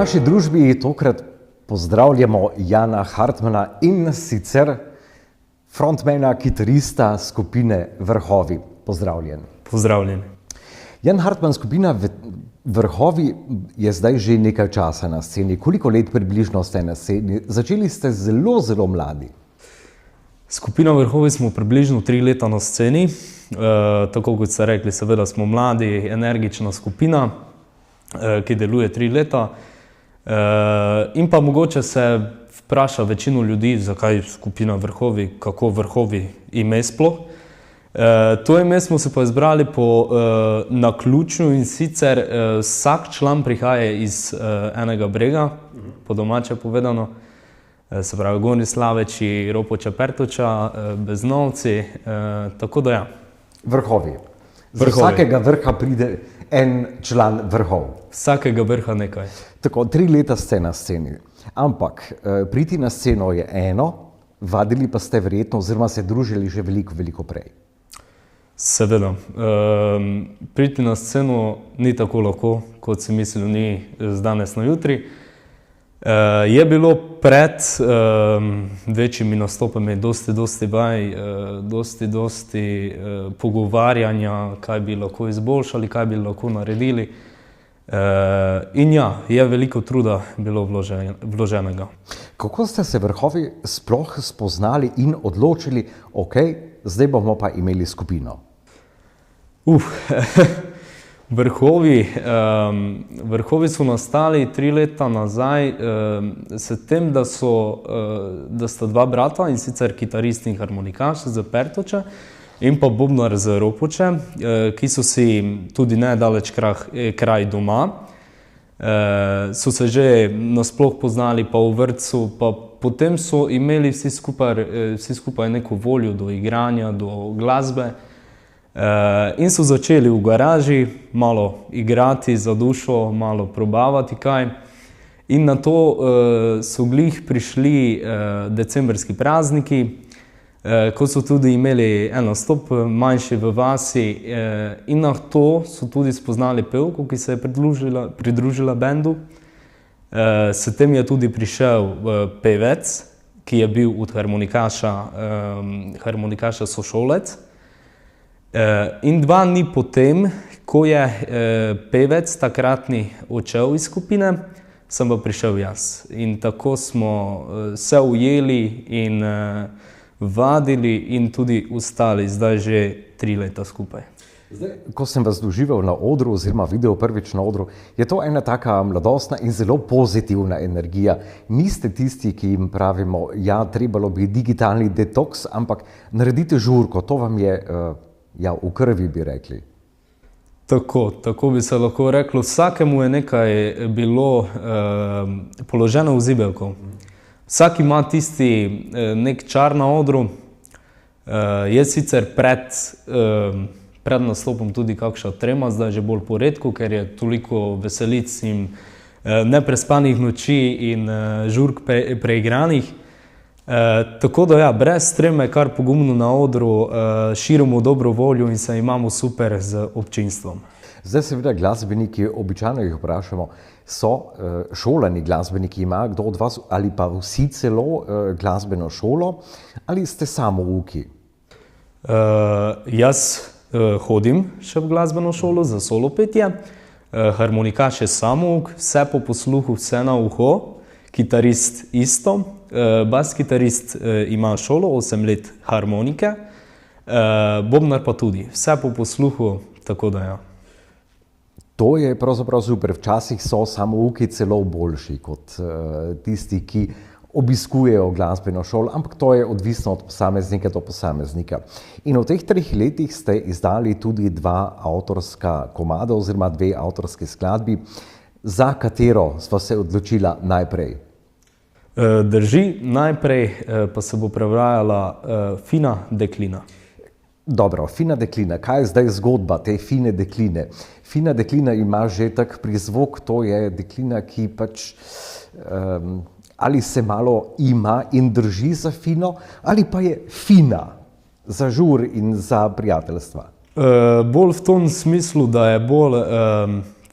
naši družbi tokrat pozdravljamo Jana Hartmana in sicer frontmana, kitarista skupine Vrhovi. Pozdravljen. Pozdravljen. Jan Hartman, skupina Vrhovi je zdaj že nekaj časa na sceni. Koliko let približno ste na sceni? Začeli ste zelo, zelo mladi. Skupina Vrhovi smo približno 3 leta na sceni. Tako kot ste rekli, seveda smo mladi, energična skupina, ki deluje 3 leta. In pa mogoče se vpraša večino ljudi, zakaj skupina Vrhovi, kako Vrhovi ime sploh. To ime smo se pa izbrali po naključju, in sicer vsak član prihaja iz enega brega, po domače povedano, se pravi Gornji Slaveči, Ropoča, Pertoča, Beznovci, tako da ja. Vrhovi. Z vsakega vrha pride en član Vrhov. Vsakega vrha nekaj. Tako, 3 leta ste na sceni, ampak priti na sceno je eno, vadili pa ste verjetno, oziroma se družili že veliko, veliko prej. Seveda. Priti na sceno ni tako lahko, kot si mislil, ni z danes na jutri. Je bilo pred večjimi nastopami dosti vaj, dosti pogovarjanja, kaj bi lahko izboljšali, kaj bi lahko naredili. In ja, je veliko truda bilo vloženega. Kako ste se Vrhovi sploh spoznali in odločili, ok, zdaj bomo pa imeli skupino? Vrhovi so nastali 3 leta nazaj s tem, da sta dva brata, in sicer kitarist in harmonikaš z Pertoča in pa bobnar z Ropoče, ki so si tudi nedaleč kraj doma. So se že nasploh poznali pa v vrtcu, pa potem so imeli vsi skupaj neko voljo do igranja, do glasbe. In so začeli v garaži malo igrati za dušo, malo probavati kaj. In na to so glih prišli decembrski prazniki, ko so tudi imeli en nastop manjši v vasi, in na to so tudi spoznali pevko, ki se je pridružila bendu. S tem je tudi prišel pevec, ki je bil od harmonikaša sošolec. In 2 dni potem, ko je pevec takratni odšel iz skupine, sem pa prišel jaz. In tako smo se ujeli in vadili in tudi ostali zdaj že 3 leta skupaj. Zdaj, ko sem vas doživel na odru oziroma videl prvič na odru, je to ena taka mladostna in zelo pozitivna energija. Niste tisti, ki jim pravimo, ja, trebalo bi digitalni detoks, ampak naredite žurko, to vam je v krvi, bi rekli. Tako bi se lahko reklo. Vsakemu je nekaj bilo položeno v zibelko. Vsak ima tisti nek čar na odru. Je sicer pred nastopom tudi kakšna trema, zdaj že bolj poredko, ker je toliko veselic in neprespanih noči in žurk preigranih. Tako da ja, brez treme, kar pogumno na odru, širimo dobro voljo in se imamo super z občinstvom. Zdaj seveda glasbeniki, običajno jih vprašamo, so šolani glasbeniki, ima kdo od vas ali pa vsi celo glasbeno šolo, ali ste samouki? Jaz hodim še v glasbeno šolo za solo petje, harmonikaš je samouk, vse po posluhu, vse na uho, kitarist isto. Bas kitarist ima šolo, 8 let harmonike, bobnar pa tudi, vse po posluhu, tako da ja. To je pravzaprav super, včasih so samouki celo boljši kot tisti, ki obiskujejo glasbeno šolo, ampak to je odvisno od posameznika do posameznika. In v teh 3 letih ste izdali tudi 2 avtorska komada oziroma 2 avtorske skladbi. Za katero sva se odločila najprej? Drži, najprej pa se bo prevajala Fina deklina. Dobro, Fina deklina. Kaj je zdaj zgodba te fine dekline? Fina deklina ima že tak prizvok, to je deklina, ki pač ali se malo ima in drži za fino, ali pa je fina za žur in za prijateljstva. Bolj v tom smislu, da je bolj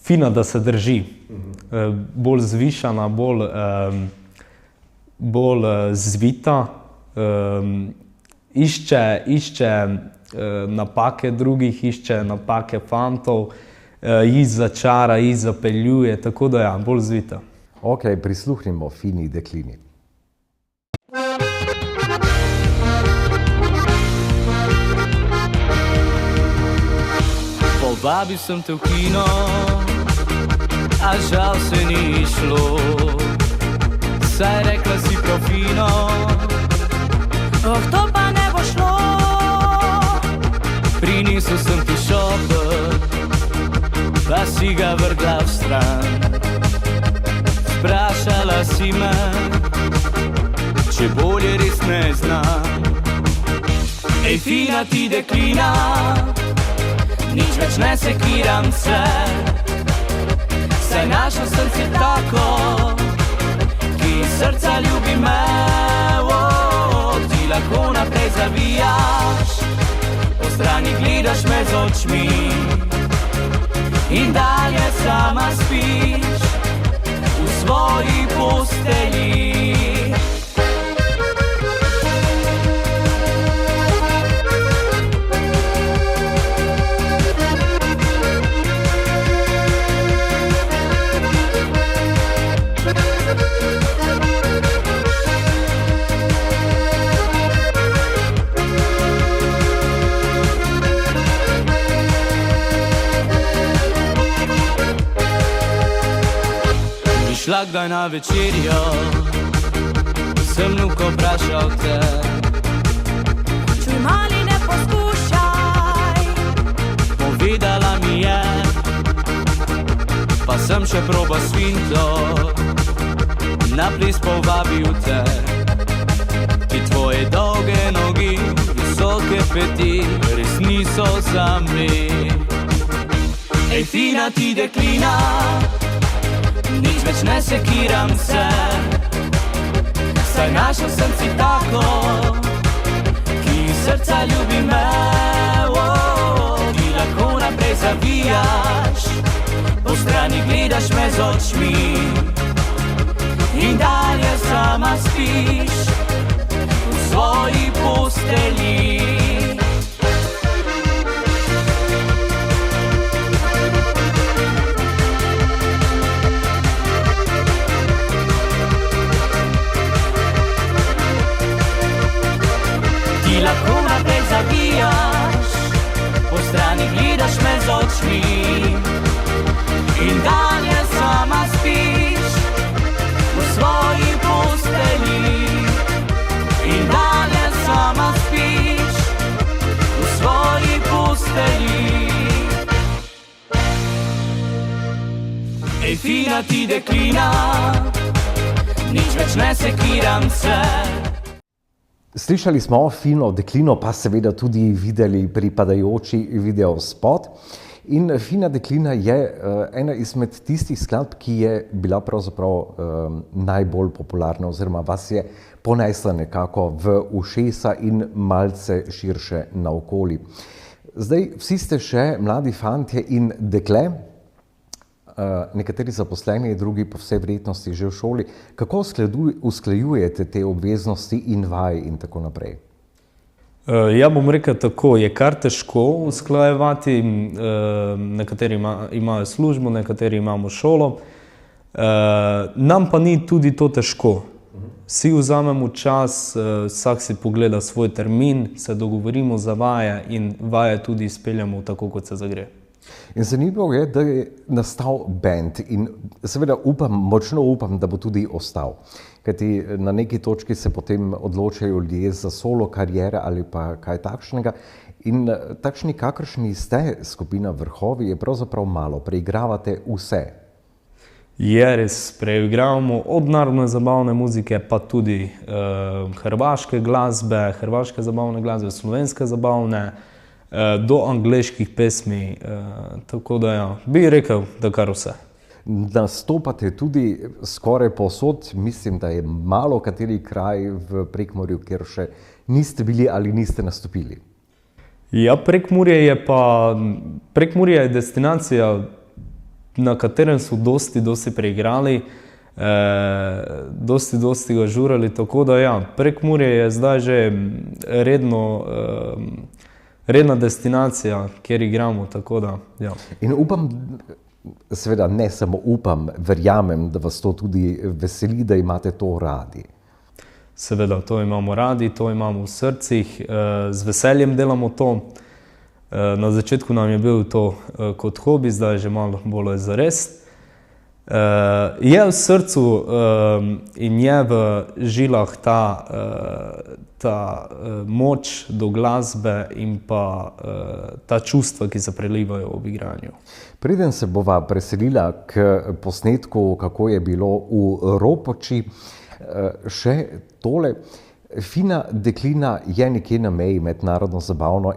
fina, da se drži. Bolj zvišana, bolj zvita, išče napake drugih, išče napake fantov, jih začara, jih zapeljuje, tako da ja, bolj zvita. Ok, prisluhnimo fini deklini. Povabil sem te v kino, a žal se ni šlo. Saj rekla si profino, to pa ne bo šlo. Prinesel sem ti šopek, pa si ga vrgla v stran. Sprašala si me, če bolje res ne znam. Ej, fina ti deklina, nič več ne sekiram se. Saj našel sem se tako, ki srca ljubi me. Ti lahko naprej zavijaš, po strani gledaš me z očmi in dalje sama spiš v svoji postelji. Šla kdaj na večerjo, sem Luko vprašal te. Čuj, mali, ne poskušaj. Povedala mi je, pa sem še proba svinto, na ples povabil te. Ti tvoje dolge nogi, visoke peti, res niso za me. Ej, fina ti deklina, nič več ne sekiram se. Saj našel sem si tako, ki srca ljubi me. Ti lahko naprej zavijaš, po strani gledaš me z očmi in dalje sama spiš v svoji postelji. Ti lahko naprej zavijaš, po strani gledaš me z očmi in dalje sama spiš v svoji postelji. In dalje sama spiš v svoji postelji. Ej, fina ti deklina, nič več ne sekiram se. Slišali smo fino deklino, pa seveda tudi videli pripadajoči videospot. In fina deklina je ena izmed tistih skladb, ki je bila pravzaprav najbolj popularna oziroma vas je ponesla nekako v ušesa in malce širše naokoli. Zdaj, vsi ste še mladi fantje in dekle, nekateri zaposleni, drugi po vsej verjetnosti že v šoli. Kako usklajujete te obveznosti in vaje in tako naprej? Ja, bom rekel tako, je kar težko usklajevati. Nekateri imajo službo, nekateri imamo šolo. Nam pa ni tudi to težko. Vsi vzamemo čas, vsak si pogleda svoj termin, se dogovorimo za vaje in vaje tudi izpeljamo tako, kot se zagre. In zanimivo je, da je nastal band in seveda močno upam, da bo tudi ostal. Kajti na neki točki se potem odločajo ljudje za solo kariere ali pa kaj takšnega. In takšni, kakršni ste, skupina Vrhovi, je pravzaprav malo, preigravate vse. Je res, preigravamo od narodne zabavne muzike, pa tudi hrvaške zabavne glasbe, slovenske zabavne, do angleških pesmi, tako da ja, bi rekel, da kar vse. Nastopate tudi skoraj povsod, mislim, da je malo kateri kraj v Prekmurju, kjer še niste bili ali niste nastopili. Ja, Prekmurje je destinacija na katerem so dosti preigrali, dosti ga žurali, tako da ja, Prekmurje je zdaj že redna destinacija, kjer igramo, tako da ja. In upam, seveda ne samo upam, verjamem, da vas to tudi veseli, da imate to radi. Seveda, to imamo radi, to imamo v srcih, z veseljem delamo to. Na začetku nam je bil to kot hobi, zdaj je že malo bolj zares. Je v srcu in je v žilah ta moč do glasbe in pa ta čustva, ki se prelivajo ob igranju. Preden se bova preselila k posnetku, kako je bilo v Ropoči, še tole. Fina deklina je nekje na meji med narodno zabavno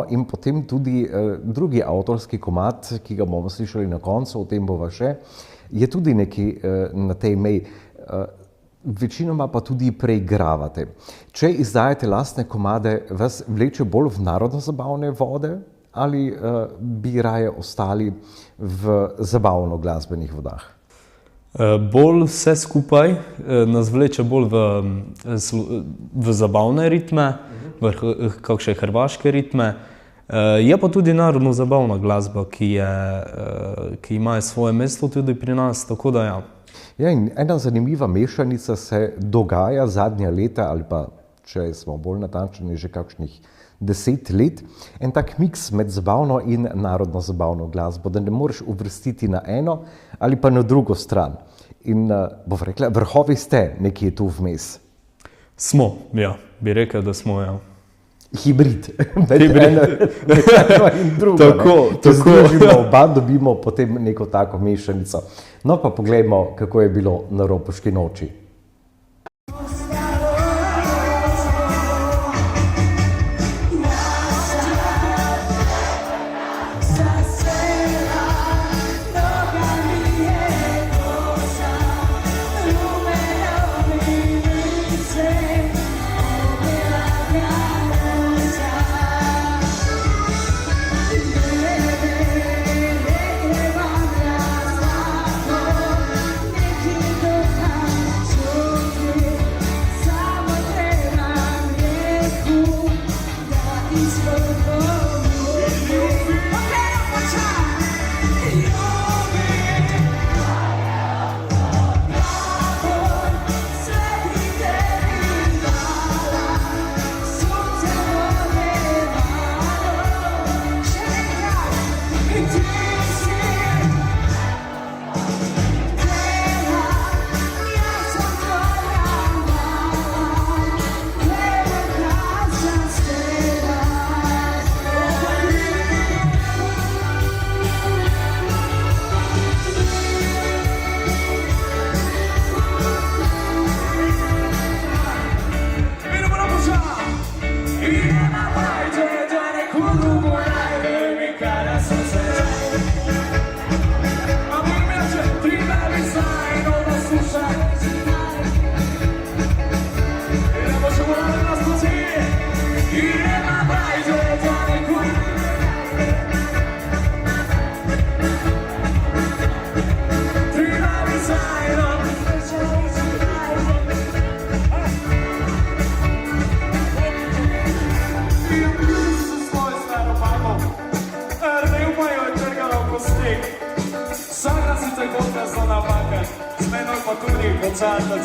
in potem tudi drugi avtorski komad, ki ga bomo slišali na koncu, o tem bova še, je tudi nekje na tej meji. Večinoma pa tudi preigravate. Če izdajate lastne komade, vas vleče bolj v narodno zabavne vode ali bi raje ostali v zabavno glasbenih vodah? Bolj vse skupaj nas vleče bolj v zabavne ritme, v kakšne hrvaške ritme. Je pa tudi narodno zabavna glasba, ki ima svoje mesto tudi pri nas, tako da ja. Ja, in ena zanimiva mešanica se dogaja zadnja leta, ali pa, če smo bolj natančni, že kakšnih 10 let, en tak miks med zabavno in narodno zabavno glasbo, da ne moreš uvrstiti na eno ali pa na drugo stran. In bova rekla, vrhovi ste nekje tu vmes. Smo, ja, bi rekel, da smo, ja. Hibrid. Med eno in drugo. Če združimo oba, dobimo potem neko tako mešanico. No pa poglejmo, kako je bilo na Ropoški noči.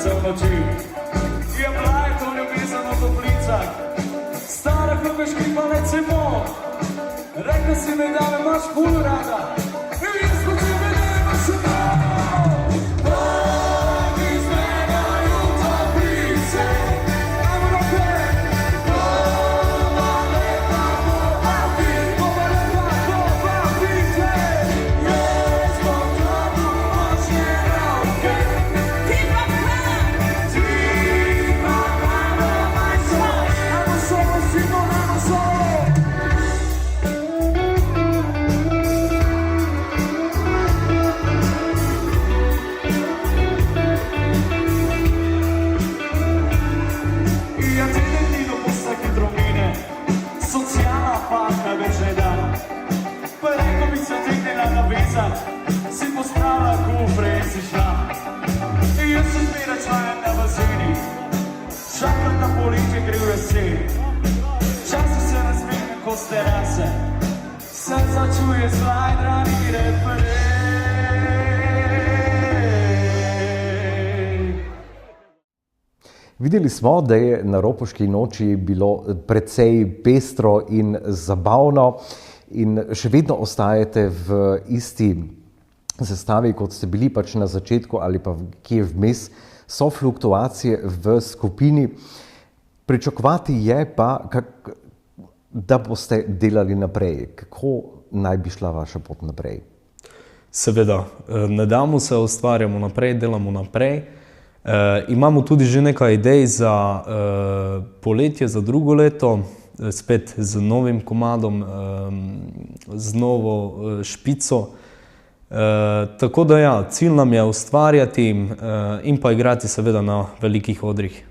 Cel noči. Je bila je to ljubezen v toplicah, stara hrvaški palec je mo. Rekla si mi, da me imaš ful rada, in jaz ko ti me ne imaš Videli smo, da je na Ropoški noči bilo precej pestro in zabavno in še vedno ostajate v isti sestavi, kot ste bili pač na začetku ali pa kje vmes, so fluktuacije v skupini. Pričakovati je pa, da boste delali naprej. Kako naj bi šla vaša pot naprej? Seveda, ne damo se, ustvarjamo naprej, delamo naprej. Imamo tudi že nekaj idej za poletje, za drugo leto, spet z novim komadom, z novo špico. Tako da ja, cilj nam je ustvarjati in pa igrati seveda na velikih odrih.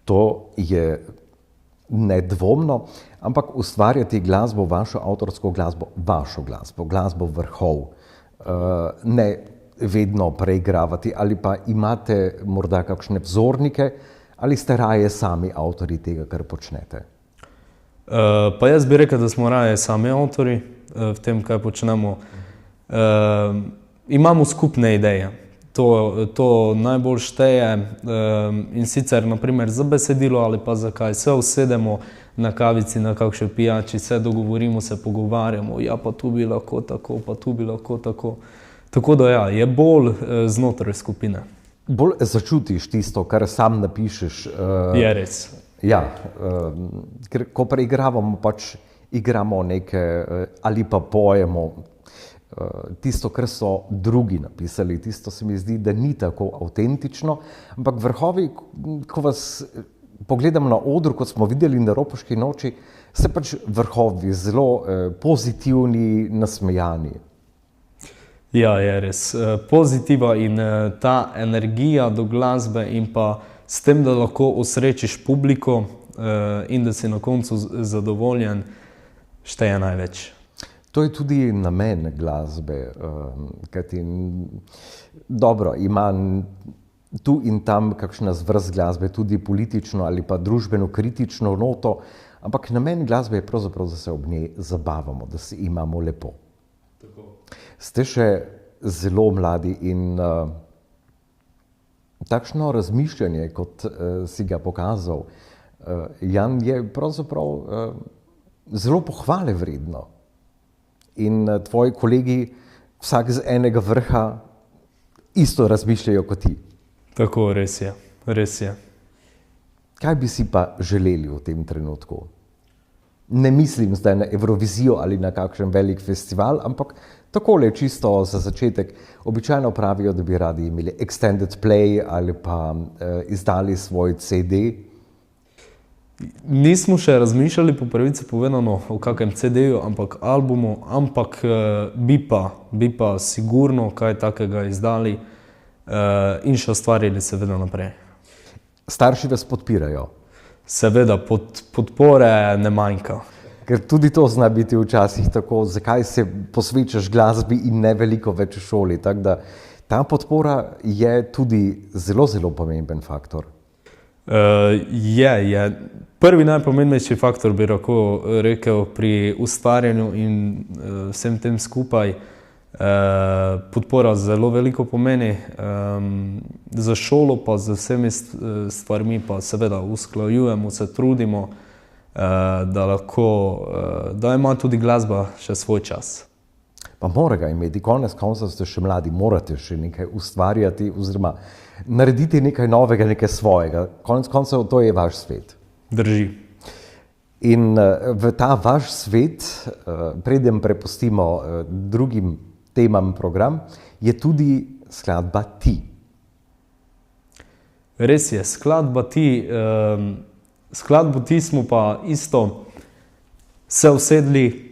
To je nedvomno, ampak ustvarjati glasbo, vašo avtorsko glasbo, glasbo vrhov, ne vedno preigravati, ali pa imate morda kakšne vzornike, ali ste raje sami avtori tega, kar počnete? Pa jaz bi rekel, da smo raje sami avtori v tem, kaj počnemo. Imamo skupne ideje. To najbolj šteje in sicer naprimer za besedilo ali pa za kaj. Se usedemo na kavici, na kakšni pijači, se dogovorimo, se pogovarjamo, ja pa tu bi lahko tako, pa tu bi lahko tako. Tako da ja, je bolj znotraj skupine. Bolj začutiš tisto, kar sam napišeš. Je res. Ja, ker ko preigravamo, pač igramo neke ali pa pojemo tisto, kar so drugi napisali. Tisto se mi zdi, da ni tako avtentično, ampak vrhovi, ko vas pogledam na odru, kot smo videli na Ropoški noči, so pač vrhovi zelo pozitivni, nasmejani. Ja, je res. Pozitiva in ta energija do glasbe in pa s tem, da lahko osrečiš publiko in da si na koncu zadovoljen, šteje največ. To je tudi namen glasbe, kajti dobro, ima tu in tam kakšna zvrst glasbe, tudi politično ali pa družbeno kritično noto, ampak namen glasbe je pravzaprav, da se ob njej zabavamo, da se imamo lepo. Ste še zelo mladi in takšno razmišljanje, kot si ga pokazal, Jan, je pravzaprav zelo pohvale vredno. In tvoji kolegi vsak z enega vrha isto razmišljajo kot ti. Tako, res je, res je. Kaj bi si pa želeli v tem trenutku? Ne mislim zdaj na Evrovizijo ali na kakšen velik festival, ampak takole čisto za začetek. Običajno pravijo, da bi radi imeli extended play ali pa izdali svoj CD. Nismo še razmišljali, po pravici povedano, o kakem CD-ju, ampak albumu, ampak bi pa sigurno kaj takega izdali in še ustvarili seveda naprej. Starši vas podpirajo? Seveda, podpore ne manjka. Ker tudi to zna biti včasih tako, zakaj se posvečaš glasbi in ne veliko več v šoli. Tako da ta podpora je tudi zelo, zelo pomemben faktor. Je. Prvi najpomembnejši faktor bi lahko rekel pri ustvarjanju in vsem tem skupaj. Podpora zelo veliko pomeni, za šolo pa z vsemi stvarmi pa seveda usklajujemo, se trudimo, da ima tudi glasba še svoj čas. Pa mora ga imeti, konec koncev ste še mladi, morate še nekaj ustvarjati oziroma narediti nekaj novega, nekaj svojega. Konec koncev to je vaš svet. Drži. In v ta vaš svet, preden prepustimo drugim temam program, je tudi skladba Ti. Res je, skladba Ti smo pa isto se usedli,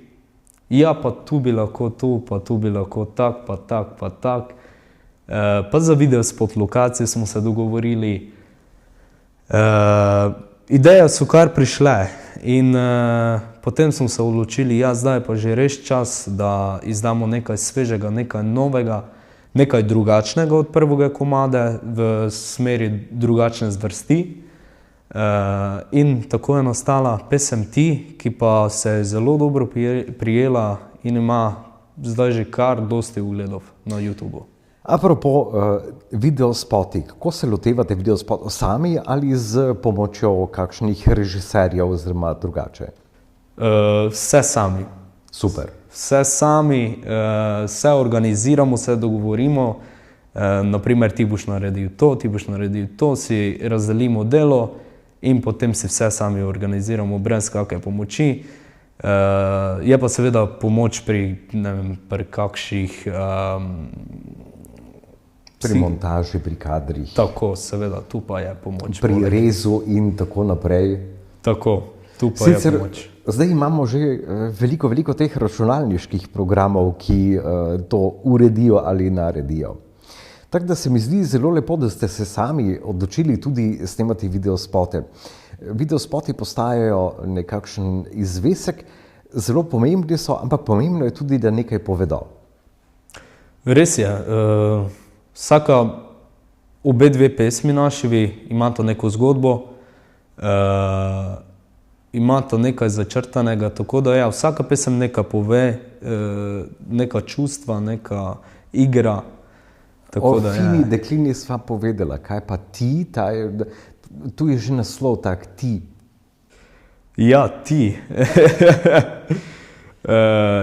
ja pa tu bi lahko tu, pa tu bi lahko tak, pa tak, pa tak. Pa za videospot lokacije smo se dogovorili. Ideje so kar prišle in potem smo se odločili, ja, zdaj je pa že res čas, da izdamo nekaj svežega, nekaj novega, nekaj drugačnega od prvega komada v smeri drugačne zvrsti. In tako je nastala pesem Ti, ki pa se je zelo dobro prijela in ima zdaj že kar dosti ugledov na YouTubu. Apropo videospoti, kako se lotevate videospotov sami ali z pomočjo kakšnih režiserjev oziroma drugače? Vse sami. Super. Vse sami, se organiziramo, se dogovorimo, naprimer ti boš naredil to, si razdelimo delo in potem si vse sami organiziramo brez kakšne pomoči. Je pa seveda pomoč pri, ne vem, pri kakšnih... Pri montaži, pri kadrih. Tako, seveda, tu pa je pomoč. Pri rezu in tako naprej. Tako, tu pa Sicer, je pomoč. Zdaj imamo že veliko teh računalniških programov, ki to uredijo ali naredijo. Tako da se mi zdi zelo lepo, da ste se sami odločili tudi snemati videospote. Videospoti postajajo nekakšen izvesek, zelo pomembni so, ampak pomembno je tudi, da nekaj povedo. Res je. Obe dve pesmi naši imata neko zgodbo, imata nekaj začrtanega, tako da vsaka pesem nekaj pove, neka čustva, neka igra. O Fini deklini sva povedala, kaj pa ti, tu je že naslov tak, ti. Ja, ti.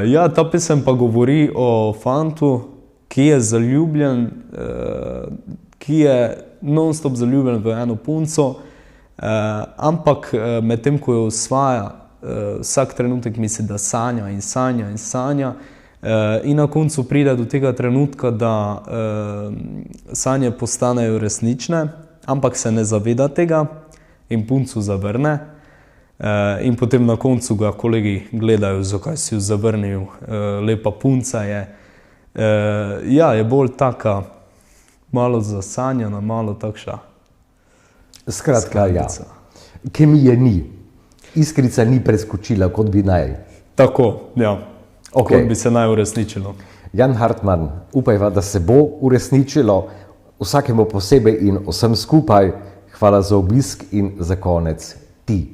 Ja, ta pesem pa govori o fantu, ki je zaljubljen, ki je non-stop zaljubljen v eno punco, ampak medtem, ko jo osvaja, vsak trenutek misli, da sanja in sanja in sanja, in na koncu pride do tega trenutka, da sanje postanejo resnične, ampak se ne zaveda tega in puncu zavrne. In potem na koncu ga kolegi gledajo, zakaj si jo zavrnil, lepa punca je. Ja, je bolj taka, malo zasanjena, malo takša. Skratka, ja. Kemije ni. Iskrica ni preskočila, kot bi naj. Tako, ja. Okay. Kot bi se naj uresničilo. Jan Hartmann, upajva, da se bo uresničilo vsakemu posebej in vsem skupaj. Hvala za obisk in za konec ti.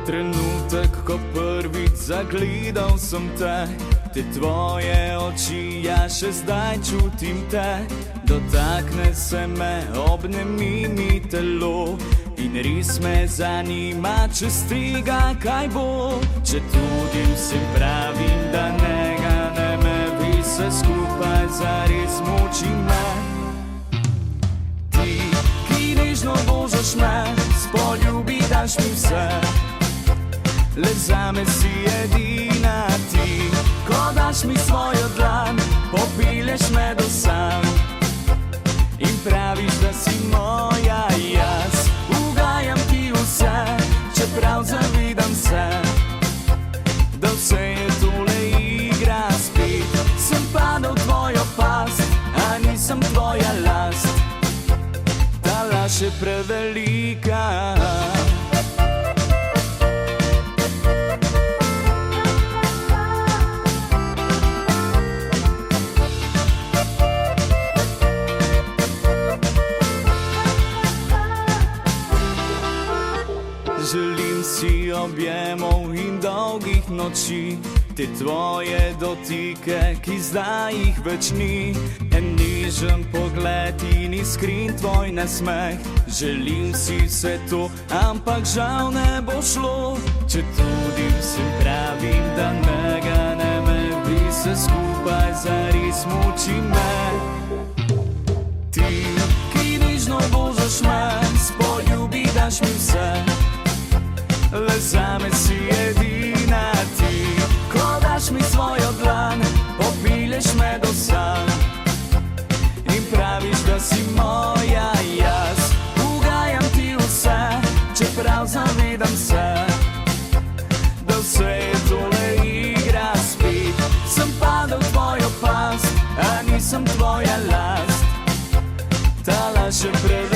Trenutek, ko prvič zagledal sem te tvoje oči, ja še zdaj čutim te. Dotakne se me, obnemi mi telo in res me zanima, če z tega kaj bo. Če tudi vsem pravim, da ne me bi se skupaj zares muči me. Ti, ki nežno božaš me, spoljubi daš mi vse. Le zame si edina ti, ko daš mi svojo dlan, popilješ me do san in praviš, da si moja jaz. Ugajam ti vse, čeprav zavidam se, da vse je tole igra spet. Sem padal v tvojo past, a nisem tvoja last, ta laž je prevelika. Želim si objemov in dolgih noči, te tvoje dotike, ki zdaj jih več ni. En nežen pogled in iskren tvoj nasmeh. Želim si vse to, ampak žal ne bo šlo. Če tudi vsem pravim, da ne me bi se skupaj zares muči me. Ti, ki nežno božaš me, spoljubi daš mi vse. Le zame si edina ti, ko daš mi svojo dlan, popilješ me do san in praviš, da si moja jaz. Ugajam ti vse, čeprav zavedam se, da vse je tole igra spet. Sem padal v tvojo past, a nisem tvoja last, ta laž je prevelika.